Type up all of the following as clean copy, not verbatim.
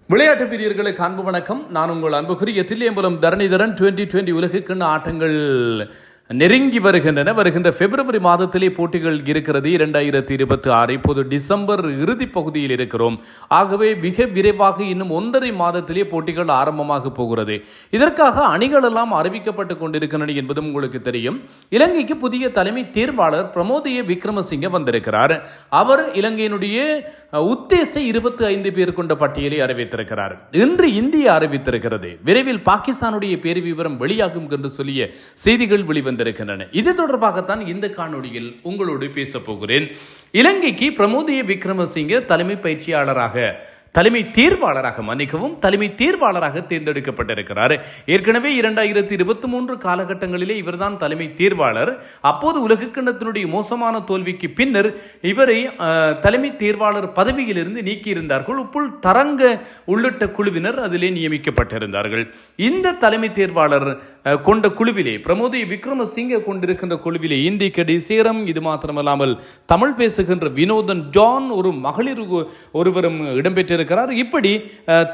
விளையாட்டு பிரியர்களுக்கு அன்பு வணக்கம். நான் உங்கள் அன்புக்குரிய தில்லியம்பலம் தரணிதரன். 2020 உலகக்கிண்ண ஆட்டங்கள் நெருங்கி வருகின்ற பிப்ரவரி மாதத்திலே போட்டிகள் இருக்கிறது 2026. இப்போது டிசம்பர் இறுதி பகுதியில் இருக்கிறோம். ஆகவே மிக விரைவாக இன்னும் 1.5 மாதத்திலே போட்டிகள் ஆரம்பமாக போகிறது. இதற்காக அணிகள் எல்லாம் அறிவிக்கப்பட்டு கொண்டிருக்கின்றன என்பதும் உங்களுக்கு தெரியும். இலங்கைக்கு புதிய தலைமை தேர்வாளர் பிரமோதிய விக்ரமசிங்க வந்திருக்கிறார். அவர் இலங்கையினுடைய உத்தேச 25 பேர் கொண்ட பட்டியலை அறிவித்திருக்கிறார். இன்று இந்தியா அறிவித்திருக்கிறது. விரைவில் பாகிஸ்தானுடைய பேர் விவரம் வெளியாகும் என்று சொல்லிய செய்திகள் வெளிவந்திருக்கின்றன. இது தொடர்பாகத்தான் இந்த காணொளியில் உங்களோடு பேச போகிறேன். இலங்கைக்கு பிரமோதிய விக்ரமசிங்க தலைமை தேர்வாளராக தேர்ந்தெடுக்கப்பட்டிருக்கிறார். ஏற்கனவே 2023 காலகட்டங்களிலே இவர்தான் தலைமை தேர்வாளர். அப்போது உலகக்கிண்ணத்தினுடைய மோசமான தோல்விக்கு பின்னர் இவரை தலைமை தேர்வாளர் பதவியிலிருந்து நீக்கியிருந்தார்கள். உப்புள் தரங்க உள்ளிட்ட குழுவினர் அதிலே நியமிக்கப்பட்டிருந்தார்கள். இந்த தலைமை தேர்வாளர் கொண்ட குழுவிலே பிரமோதி விக்ரமசிங்க கொண்டிருக்கின்ற குழுவிலே இந்தி கடி சேரம், இது மாத்திரமல்லாமல் தமிழ் பேசுகின்ற வினோதன் ஜான், ஒரு மகளிர் ஒருவரும் இடம்பெற்றிருக்கிறார். இப்படி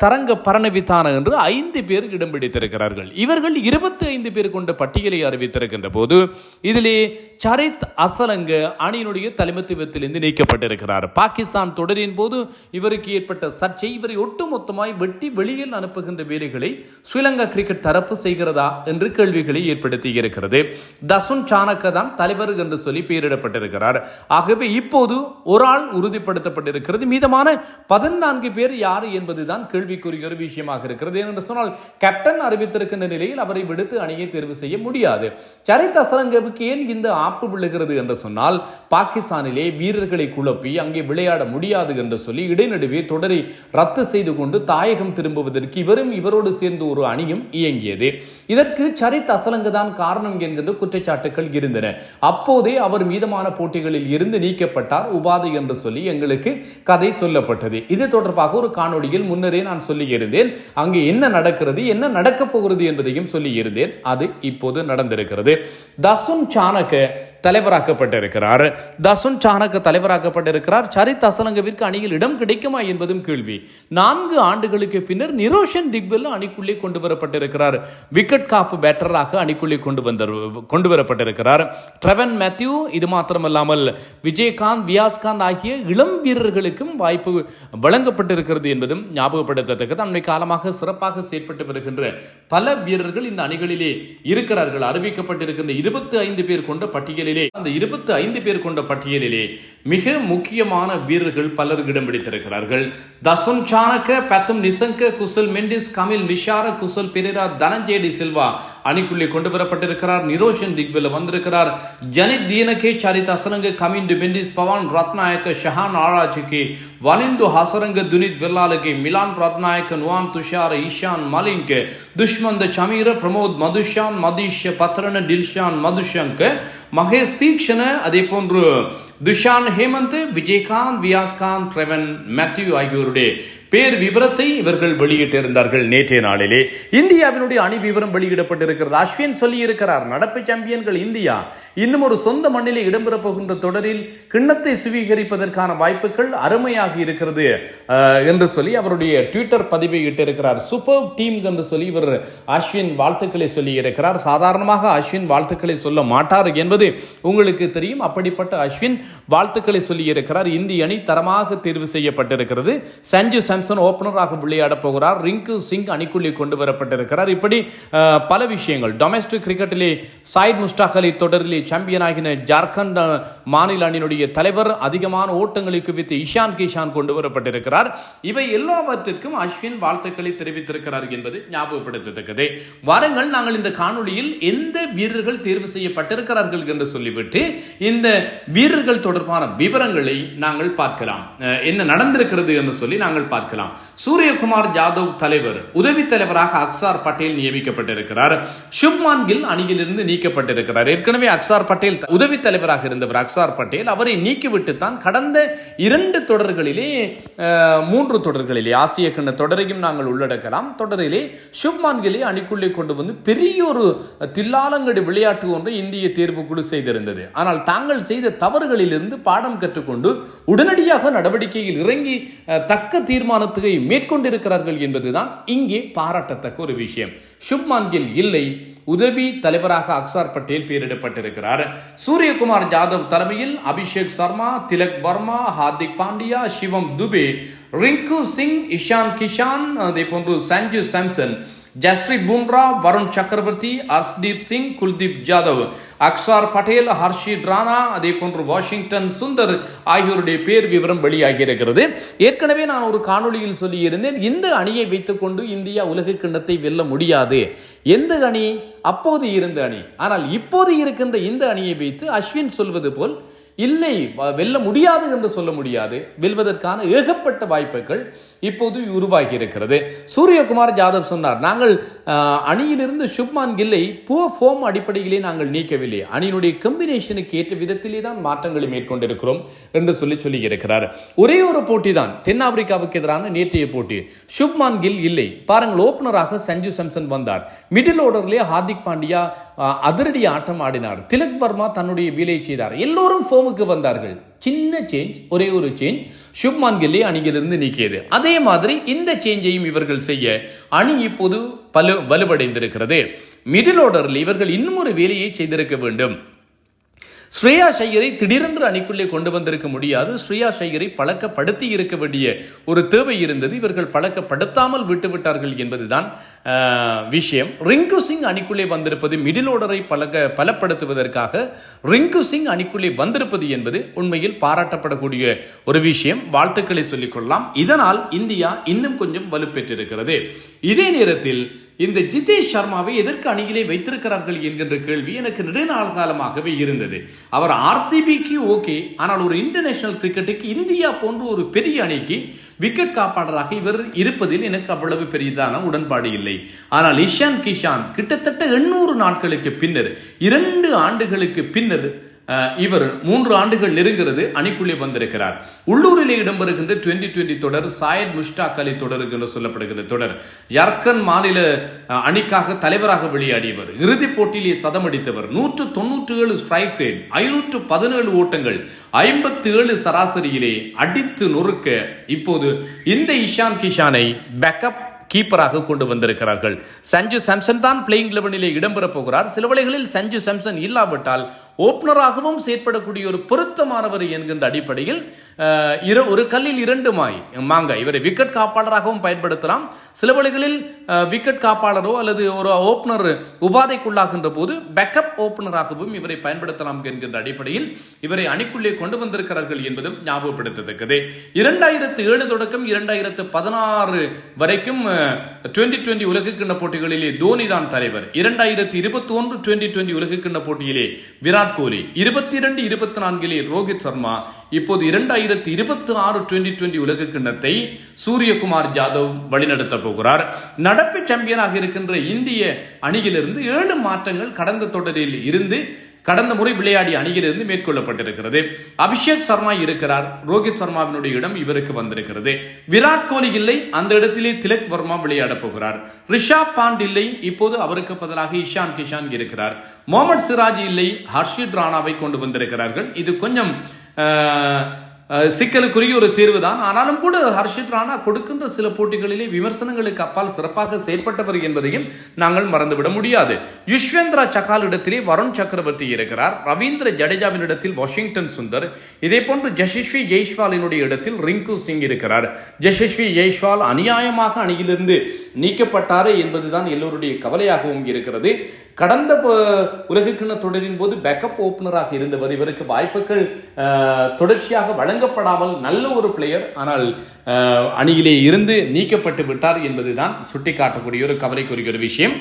தரங்க பரணவித்தான என்று 5 பேர் இடம் பிடித்திருக்கிறார்கள். இவர்கள் 25 பேர் கொண்ட பட்டியலை அறிவித்திருக்கின்ற போது இதிலே சரித் அசலங்க அணியினுடைய தலைமைத்துவத்திலிருந்து நீக்கப்பட்டிருக்கிறார். பாகிஸ்தான் தொடரின் போது இவருக்கு ஏற்பட்ட சர்ச்சை, இவரை ஒட்டுமொத்தமாய் வெட்டி வெளியில் அனுப்புகின்ற வேலைகளை ஸ்ரீலங்கா கிரிக்கெட் தரப்பு செய்கிறதா என்று கேள்விகளை ஏற்படுத்தி இருக்கிறது. தசுன் சாணக்க தான் தலைவர் என்று சொல்லி பெயரிடப்பட்டிருக்கிறார். ஆகவே இப்போது ஒரு ஆள் உறுதிப்படுத்தப்பட்டிருக்கிறது. மீதமான 14 பேர் யார் என்பதுதான் கேள்விக்குரிய ஒரு விஷயமாக இருக்கிறது. என்று சொன்னால் கேப்டன் அறிவித்திருக்கின்ற நிலையில் அவரை விடுத்து அணியை தேர்வு செய்ய முடியாது. சரித் அசலங்கவுக்கு ஏன் இந்த ஆப்பு விழுகிறது என்று சொன்னால், பாகிஸ்தானிலே வீரர்களை குழப்பி அங்கே விளையாட முடியாது என்று சொல்லி இடைநடுவே தொடரை ரத்து செய்து கொண்டு தாயகம் திரும்புவதற்கு இவரோடு சேர்ந்து ஒரு அணியும் இயங்கியது. இதற்கு சரித் அசலங்க தான் காரணம் என்கின்ற குற்றச்சாட்டுகள் இருந்தன. அப்போதே அவர் மீதமான போட்டிகளில் இருந்து நீக்கப்பட்டார் உபாதை என்று சொல்லி எங்களுக்கு கதை சொல்லப்பட்டது. இது தொடர்பாக ஒரு காணொளியில் முன்னரே நான் சொல்லியிருந்தேன். அங்கே என்ன நடக்கிறது, என்ன நடக்கப் போகிறது என்பதையும் சொல்லியிருந்தேன். அது இப்போது நடந்திருக்கிறது. தசுன் சாணக்க தலைவராக்கப்பட்டிருக்கிறார். சரித் அசலங்கவிற்கு அணியில் இடம் கிடைக்குமா என்பதும் கேள்வி. 4 ஆண்டுகளுக்கு பின்னர் நிரோஷன் டிக்வெல் அணிக்குள்ளே கொண்டு வரப்பட்டிருக்கிறார். விக்கெட் காப்பு பேட்டராக அணிக்குள்ளே கொண்டு வரப்பட்டிருக்கிறார். ட்ரெவன் மேத்யூ, இது மாத்திரமல்லாமல் விஜயகாந்த், வியாஸ்காந்த் ஆகிய இளம் வீரர்களுக்கும் வாய்ப்பு வழங்கப்பட்டிருக்கிறது என்பதும் ஞாபகப்படுத்தத்தக்கது. அண்மை காலமாக சிறப்பாக செயற்பட்டு வருகின்ற பல வீரர்கள் இந்த அணிகளிலே இருக்கிறார்கள். அறிவிக்கப்பட்டிருக்கின்ற 25 பேர் கொண்ட பட்டியலிலே, அந்த 25 பேர் கொண்ட பட்டியலிலே மிக முக்கியமான வீரர்கள் பலர் இடம் பிடித்திருக்கிறார்கள். தசுன் சாணக்க, பத்தும் நிசங்க, குசல் மெண்டிஸ், கமில் மிஷார, குசல் பெரேரா, தனஞ்சய டி சில்வா அணிக்குள்ளே கொண்டு வரப்பட்டிருக்கிறார். நிரோஷன் டிக்வெல் வந்திருக்கிறார். ஜனித் தீனகே, சரித் அசலங்க, கமின் மெண்டிஸ், பவான் ரத்நாயக்க, ஷஹான் ஆராஜிக்கு, வனிந்து ஹசரங்க, துனித் விர்லாலகே, மிலான் ரத்நாயக்க, நுவான் துஷார, ஈஷான் மலிங்க, துஷ்மந்த சமீர, பிரமோத் மதுஷான், மதிஷ் பத்ரன, டில்ஷான் மதுஷங்க, மகேஷ் தீக்ஷண, அதே போன்று துஷான் ஹேமந்த், விஜயகாந்த், வியாஸ்காந்த், ட்ரெவன் மேத்யூ ஆகியோருடைய பேர் விவரத்தை இவர்கள் வெளியிட்டிருந்தார்கள். நேற்றைய நாளிலே இந்தியாவினுடைய அணி விவரம் வெளியிடப்பட்டிருக்கிறது. அஸ்வின் சொல்லி இருக்கிறார், நடப்பு சாம்பியன்கள் இந்தியா இன்னும் ஒரு சொந்த மண்ணிலே இடம்பெறப் போகின்ற தொடரில் கிண்ணத்தை சுவீகரிப்பதற்கான வாய்ப்புகள் அருமையாக இருக்கிறது என்று சொல்லி அவருடைய ட்விட்டர் பதிவை இட்டிருக்கிறார். சூப்பர் டீம் என்று சொல்லி இவர் அஸ்வின் வாழ்த்துக்களை சொல்லி இருக்கிறார். சாதாரணமாக அஸ்வின் வாழ்த்துக்களை சொல்ல மாட்டார் என்பது உங்களுக்கு தெரியும். அப்படிப்பட்ட அஸ்வின் வாழ்த்துக்களை சொல்லி இருக்கிறார். இந்திய அணி தரமாக தேர்வு செய்யப்பட்டிருக்கிறது. சஞ்சு சாம்சன் ஓபனராக விளையாட போகிறார். ரிங்கு சிங் அணிக்குள்ளே கொண்டு வரப்பட்டிருக்கிறார். இப்படி பல விஷயங்கள். டொமெஸ்டிக் கிரிக்கெட்டிலே சாயித் முஸ்டாக் அலி தொடரிலே சாம்பியன் ஆகின ஜார்க்கண்ட் மாநில அணியினுடைய தலைவர், அதிகமான ஓட்டங்களை குவித்து இஷான் கிஷான் கொண்டு வரப்பட்டிருக்கிறார். இவை எல்லாவற்றிற்கும் அஸ்வின் வாழ்த்துக்களை தெரிவித்திருக்கிறார் என்பது ஞாபகப்படுத்தத்தக்கது. வாருங்கள், நாங்கள் இந்த காணொளியில் எந்த வீரர்கள் தேர்வு செய்யப்பட்டிருக்கிறார்கள் என்று சொல்லிவிட்டு இந்த வீரர்கள் தொடர்பான விவரங்களை நாங்கள் பார்க்கலாம். என்ன நடந்திருக்கிறது என்று சொல்லி நாங்கள் பார்க்கலாம். சூரியகுமார் யாதவ் தலைவர், உதவி தலைவராக அக்சார் பட்டேல் நியமிக்கப்பட்டிருக்கிறார். சுப்மான் கில் அணியிலிருந்து நீக்கப்பட்டிருக்கிறார். ஏற்கனவே அக்சார் பட்டேல் உதவி தலைவராக இருந்தவர். அக்சார் பட்டேல் அவரை நீக்கிவிட்டு தான் கடந்த 2 தொடர்களிலே 3 தொடர்களிலே ஆசிய கிண்ண தொடரையும் நாங்கள் உள்ளடக்கலாம். தொடரிலே சுப்மான் கில்லை அணிக்குள்ளே கொண்டு வந்து பெரிய ஒரு தில்லாலங்கடி விளையாட்டு ஒன்றை இந்திய தேர்வு குழு செய்திருந்தது. ஆனால் தாங்கள் செய்த தவறுகளிலிருந்து பாடம் கற்றுக்கொண்டு உடனடியாக நடவடிக்கையில் இறங்கி தக்க தீர்மானம் தீர்மானத்தை மேற்கொண்டிருக்கிறார்கள் என்பதுதான் இங்கே பாராட்டத்தக்க ஒரு விஷயம். சுப்மான் கில் இல்லை, உதவி தலைவராக அக்சார் பட்டேல் பெயரிடப்பட்டிருக்கிறார். சூரியகுமார் யாதவ் தலைமையில் அபிஷேக் சர்மா, திலக் வர்மா, ஹார்திக் பாண்டியா, சிவம் துபே, ரிங்கு சிங், இஷான் கிஷான், அதே போன்று சஞ்சு சாம்சன், ஜஸ்பிரீத் பும்ரா, வருண் சக்கரவர்த்தி, ஹர்ஷ்தீப் சிங், குல்தீப் ஜாதவ், அக்சார் பட்டேல், ஹர்ஷித் ராணா, அதே போன்று வாஷிங்டன் சுந்தர் ஆகியோருடைய பேர் விவரம் வெளியாகி இருக்கிறது. ஏற்கனவே நான் ஒரு காணொலியில் சொல்லியிருந்தேன், இந்த அணியை வைத்துக் கொண்டு இந்தியா உலக கிண்ணத்தை வெல்ல முடியாது. எந்த அணி? அப்போது இருந்த அணி. ஆனால் இப்போது இருக்கின்ற இந்த அணியை வைத்து அஸ்வின் சொல்வது போல் இல்லை, வெல்ல முடியாது என்று சொல்ல முடியாது. வெல்வதற்கான ஏகப்பட்ட வாய்ப்புகள் இப்போது உருவாகி இருக்கிறது. சூரியகுமார் யாதவ் சொன்னார், நாங்கள் அணியிலிருந்து சுப்மான் கில்லை புவர் ஃபார்ம் அடிப்படையிலே நாங்கள் நீக்கவில்லை, அணியினுடைய கம்பினேஷனுக்கு ஏற்ற விதத்திலே தான் மாற்றங்களை மேற்கொண்டிருக்கிறோம் என்று சொல்லி இருக்கிறார். ஒரே ஒரு போட்டி தான் தென்னாப்பிரிக்காவுக்கு எதிரான நேற்றைய போட்டி. சுப்மான் கில் இல்லை. பாருங்கள், ஓபனராக சஞ்சு சாம்சன் வந்தார். மிடில் ஓர்டர்லேயே ஹார்திக் பாண்டியா அதிரடி ஆட்டம் ஆடினார். திலக் வர்மா தன்னுடைய வேலையை செய்தார். எல்லோரும் ஃபார்முக்கு வந்தார்கள். சின்ன சேஞ்ச், ஒரே ஒரு சேஞ்ச், சுப்மான் கில்லை அணியிலிருந்து நீக்கியது. அதே மாதிரி இந்த சேஞ்சையும் இவர்கள் செய்ய அணி இப்போது வலுவடைந்திருக்கிறது. மிடில் ஓர்டரில் இவர்கள் இன்னும் ஒரு வேலையை செய்திருக்க வேண்டும். ஸ்ரேயா ஐயரை திடீரென்று அணிக்குள்ளே கொண்டு வந்திருக்க முடியாது. ஸ்ரேயா ஐயரை பழக்கப்படுத்தி இருக்க வேண்டிய ஒரு தேவை இருந்தது. இவர்கள் பழக்கப்படுத்தாமல் விட்டுவிட்டார்கள் என்பதுதான் விஷயம். ரிங்கு சிங் அணிக்குள்ளே வந்திருப்பது, மிடில் ஓர்டரை பலப்படுத்துவதற்காக ரிங்கு சிங் அணிக்குள்ளே வந்திருப்பது என்பது உண்மையில் பாராட்டப்படக்கூடிய ஒரு விஷயம். வாழ்த்துக்களை சொல்லிக்கொள்ளலாம். இதனால் இந்தியா இன்னும் கொஞ்சம் வலுப்பெற்றிருக்கிறது. இதே நேரத்தில் இந்த ஜிதேஷ் சர்மாவை எதற்கு அணியிலே வைத்திருக்கிறார்கள் என்கின்ற கேள்வி எனக்கு நெடுநாள் காலமாகவே இருந்தது. அவர் ஆர்சிபிக்கு ஓகே, ஆனால் ஒரு இன்டர்நேஷனல் கிரிக்கெட்டுக்கு இந்தியா போன்ற ஒரு பெரிய அணிக்கு விக்கெட் காப்பாளராக இவர் இருப்பதில் எனக்கு அவ்வளவு பெரியதான உடன்பாடு இல்லை. ஆனால் இஷான் கிஷான் கிட்டத்தட்ட 800 நாட்களுக்கு பின்னர், 2 ஆண்டுகளுக்கு பின்னர் இவர் 3 ஆண்டுகள் நெருங்கிறது அணிக்குள்ளே வந்திருக்கிறார். உள்ளூரிலே இடம்பெறுகின்ற 2020 தொடர் சாயத் முஷ்டாக் அலி தொடர் என்று சொல்லப்படுகிற தொடர், ஜார்க்கண்ட் மாநில அணிக்காக தலைவராக விளையாடியவர், இறுதிப் போட்டியிலே சதமடித்தவர், 197 ஸ்ட்ரைக் ரேட், 517 ஓட்டங்கள், 57 சராசரியிலே அடித்து நொறுக்க இப்போது இந்த இஷான் கிஷானை பேக்கப் கீப்பராக கொண்டு வந்திருக்கிறார்கள். சஞ்சு சாம்சன் தான் பிளேயிங் 11 இடம்பெற போகிறார். சில வேளைகளில் சஞ்சு சாம்சன் இல்லாவிட்டால் ஓப்பனராகவும் செயற்படக்கூடிய ஒரு பொருத்தமானவர் என்கின்ற அடிப்படையில் ஒரு கல்லில் 2 மாங்காய், இவரை விக்கெட் காப்பாளராகவும் பயன்படுத்தலாம். சில வேளைகளில் விக்கெட் காப்பாளரோ அல்லது ஒரு ஓப்பனர் உபாதைக்குள்ளாகின்ற போது பேக்கப் ஓப்பனராகவும் இவரை பயன்படுத்தலாம் என்கின்ற அடிப்படையில் இவரை அணிக்குள்ளே கொண்டு வந்திருக்கிறார்கள் என்பதும் ஞாபகப்படுத்தத்தக்கது. 2007 தொடக்கம் 2016 வரைக்கும் 2020 உலகக்கிண்ண போட்டிகளிலே தோனி தான் தலைவர். 2021 2020 உலகக்கிண்ண போட்டியிலே விராட் கோலி, 22 24 ரோஹித் சர்மா, இப்போது 2026 2020 உலகக்கிண்ணத்தை சூரியகுமார் யாதவ் வழிநடத்த போகிறார். நடப்பு சாம்பியனாக இருக்கின்ற இந்திய அணியிலிருந்து 7 மாற்றங்கள் கடந்த தொடரில் இருந்து, கடந்த முறை விளையாடிய அணியிலிருந்து மேற்கொள்ளப்பட்டிருக்கிறது. அபிஷேக் சர்மா இருக்கிறார், ரோஹித் சர்மாவினுடைய இடம் இவருக்கு வந்திருக்கிறது. விராட் கோலி இல்லை, அந்த இடத்திலே திலக் வர்மா விளையாட போகிறார். ரிஷப் பாண்ட் இல்லை, இப்போது அவருக்கு பதிலாக இஷான் கிஷான் இருக்கிறார். முகமது சிராஜ் இல்லை, ஹர்ஷித் ராணாவை கொண்டு வந்திருக்கிறார்கள். இது கொஞ்சம் சிக்கலுக்குரிய ஒரு தேர்வு தான். ஆனாலும் கூட ஹர்ஷித் ராணா கொடுக்கின்ற சில போட்டிகளிலே விமர்சனங்களுக்கு அப்பால் சிறப்பாக செயற்பட்டவர் என்பதையும் நாங்கள் மறந்துவிட முடியாது. யுஸ்வேந்திரா சகால் இடத்திலே வருண் சக்கரவர்த்தி இருக்கிறார். ரவீந்திர ஜடேஜாவின் இடத்தில் வாஷிங்டன் சுந்தர், இதே போன்று யசஸ்வி ஜெய்ஸ்வாலினுடைய இடத்தில் ரிங்கு சிங் இருக்கிறார். யசஸ்வி ஜெய்ஸ்வால் அநியாயமாக அணியிலிருந்து நீக்கப்பட்டாரே என்பதுதான் எல்லோருடைய கவலையாகவும் இருக்கிறது. கடந்த உலகக்கிண்ண தொடரின் போது பேக்கப் ஓப்பனராக இருந்தவர். இவருக்கு வாய்ப்புகள் தொடர்ச்சியாக வழங்கப்படாமல் நல்ல ஒரு பிளேயர், ஆனால் அணியிலே இருந்து நீக்கப்பட்டு விட்டார் என்பதுதான் சுட்டிக்காட்டக்கூடிய ஒரு கவலைக்குரிய ஒரு விஷயம்.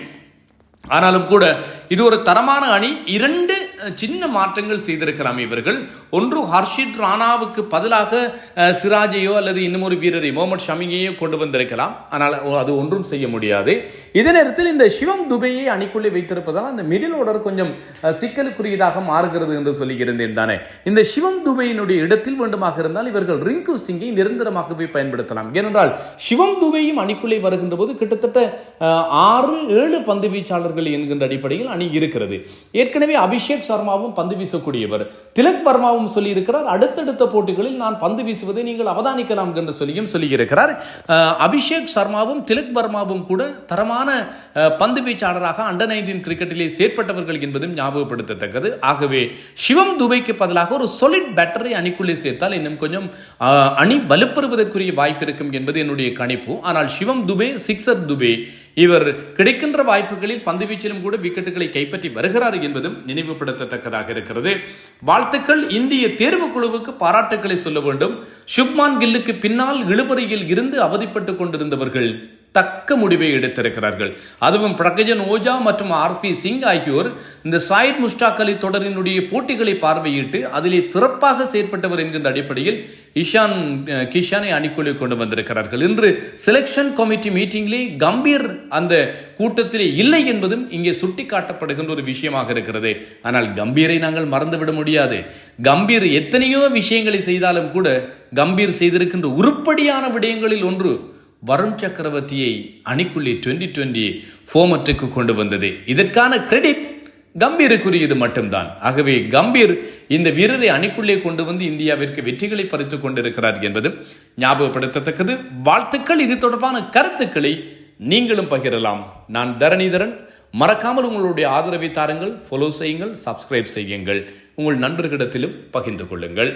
ஆனாலும் கூட இது ஒரு தரமான அணி. 2 சின்ன மாற்றங்கள் செய்திருக்கலாம் இவர்கள். ஒன்று, ஹர்ஷித் ராணாவுக்கு பதிலாக சிராஜையோ அல்லது இன்னும் ஒரு வீரரை முகமது ஷமியையோ கொண்டு வந்திருக்கலாம். ஆனால் அது ஒன்றும் செய்ய முடியாது. இதே நேரத்தில் இந்த சிவம் துபையை அணிக்குள்ளே வைத்திருப்பதால் அந்த மிடில் ஓர்டர் கொஞ்சம் சிக்கலுக்குரியதாக மாறுகிறது என்று சொல்லியிருந்தேன் தானே. இந்த சிவம் துபையினுடைய இடத்தில் வேண்டுமாக இருந்தால் இவர்கள் ரிங்கு சிங்கை நிரந்தரமாகவே பயன்படுத்தலாம். ஏனென்றால் சிவம் துபையும் அணிக்குள்ளே வருகின்ற போது கிட்டத்தட்ட 6-7 பந்து வீச்சாளர்கள் என்கின்ற அடிப்படையில் அணி இருக்கிறது. ஏற்கனவே அபிஷேக் சர்மாவும் பந்து வீசக்கூடியவர். திலக் வர்மாவும் சொல்லியிருக்கிறார், அடுத்தடுத்த போட்டிகளில் நான் பந்து வீசுவதை நீங்கள் அவதானிக்கலாம் என்று சொல்லியிருக்கிறார். அபிஷேக் சர்மாவும் திலக் வர்மாவும் கூட தரமான பந்து வீச்சாளராக அண்டர் 19 கிரிக்கெட்டிலே செயற்பட்டவர்கள் என்பதும் ஞாபகப்படுத்தத்தக்கது. ஆகவே சிவம் துபேக்கு பதிலாக ஒரு சொலிட் பேட்டரை அணிக்குள்ளே சேர்த்தால் இன்னும் கொஞ்சம் அணி வலுப்பெறுவதற்குரிய வாய்ப்பு இருக்கும் என்பது என்னுடைய கணிப்பு. ஆனால் சிவம் துபே, சிக்ஸர் துபே, இவர் கிடைக்கின்ற வாய்ப்புகளில் பந்து வீச்சிலும் கூட விக்கெட்டுகளை கைப்பற்றி வருகிறார் என்பதும் நினைவுபடுத்தத்தக்கதாக இருக்கிறது. வாழ்த்துக்கள். இந்திய தேர்வு குழுவுக்கு பாராட்டுக்களை சொல்ல வேண்டும். சுப்மான் கில்லுக்கு பின்னால் இழுபறியில் இருந்து அவதிப்பட்டுக் கொண்டிருந்தவர்கள் தக்க முடிவை எடுத்திருக்கிறார்கள். அதுவும் பிரகஜன் ஓஜா மற்றும் RP சிங் ஆகியோர் இந்த சாயித் முஷ்டாக் அலி தொடரினுடைய போட்டிகளை பார்வையிட்டு அதிலே சிறப்பாக செயற்பட்டவர் என்கின்ற அடிப்படையில் இஷான் கிஷானை அணிக்குள்ளே கொண்டு வந்திருக்கிறார்கள். இன்று செலக்ஷன் கமிட்டி மீட்டிங்கிலே கம்பீர் அந்த கூட்டத்திலே இல்லை என்பதும் இங்கே சுட்டிக்காட்டப்படுகின்ற ஒரு விஷயமாக இருக்கிறது. ஆனால் கம்பீரை நாங்கள் மறந்துவிட முடியாது. கம்பீர் எத்தனையோ விஷயங்களை செய்தாலும் கூட கம்பீர் செய்திருக்கின்ற உருப்படியான விடயங்களில் ஒன்று வருண் சக்கரவர்த்தியை அணிக்குள்ளே 2020 ஃபார்மட்டுக்கு கொண்டு வந்தது. இதற்கான கிரெடிட் கம்பீருக்குரியது மட்டும்தான். ஆகவே கம்பீர் இந்த வீரரை அணிக்குள்ளே கொண்டு வந்து இந்தியாவிற்கு வெற்றிகளை பறித்துக் கொண்டிருக்கிறார் என்பதும் ஞாபகப்படுத்தத்தக்கது. வாழ்த்துக்கள். இது தொடர்பான கருத்துக்களை நீங்களும் பகிரலாம். நான் தரணிதரன். மறக்காமல் உங்களுடைய ஆதரவை தாருங்கள், ஃபாலோ செய்யுங்கள், சப்ஸ்கிரைப் செய்யுங்கள், உங்கள் நண்பர்களிடத்திலும் பகிர்ந்து கொள்ளுங்கள்.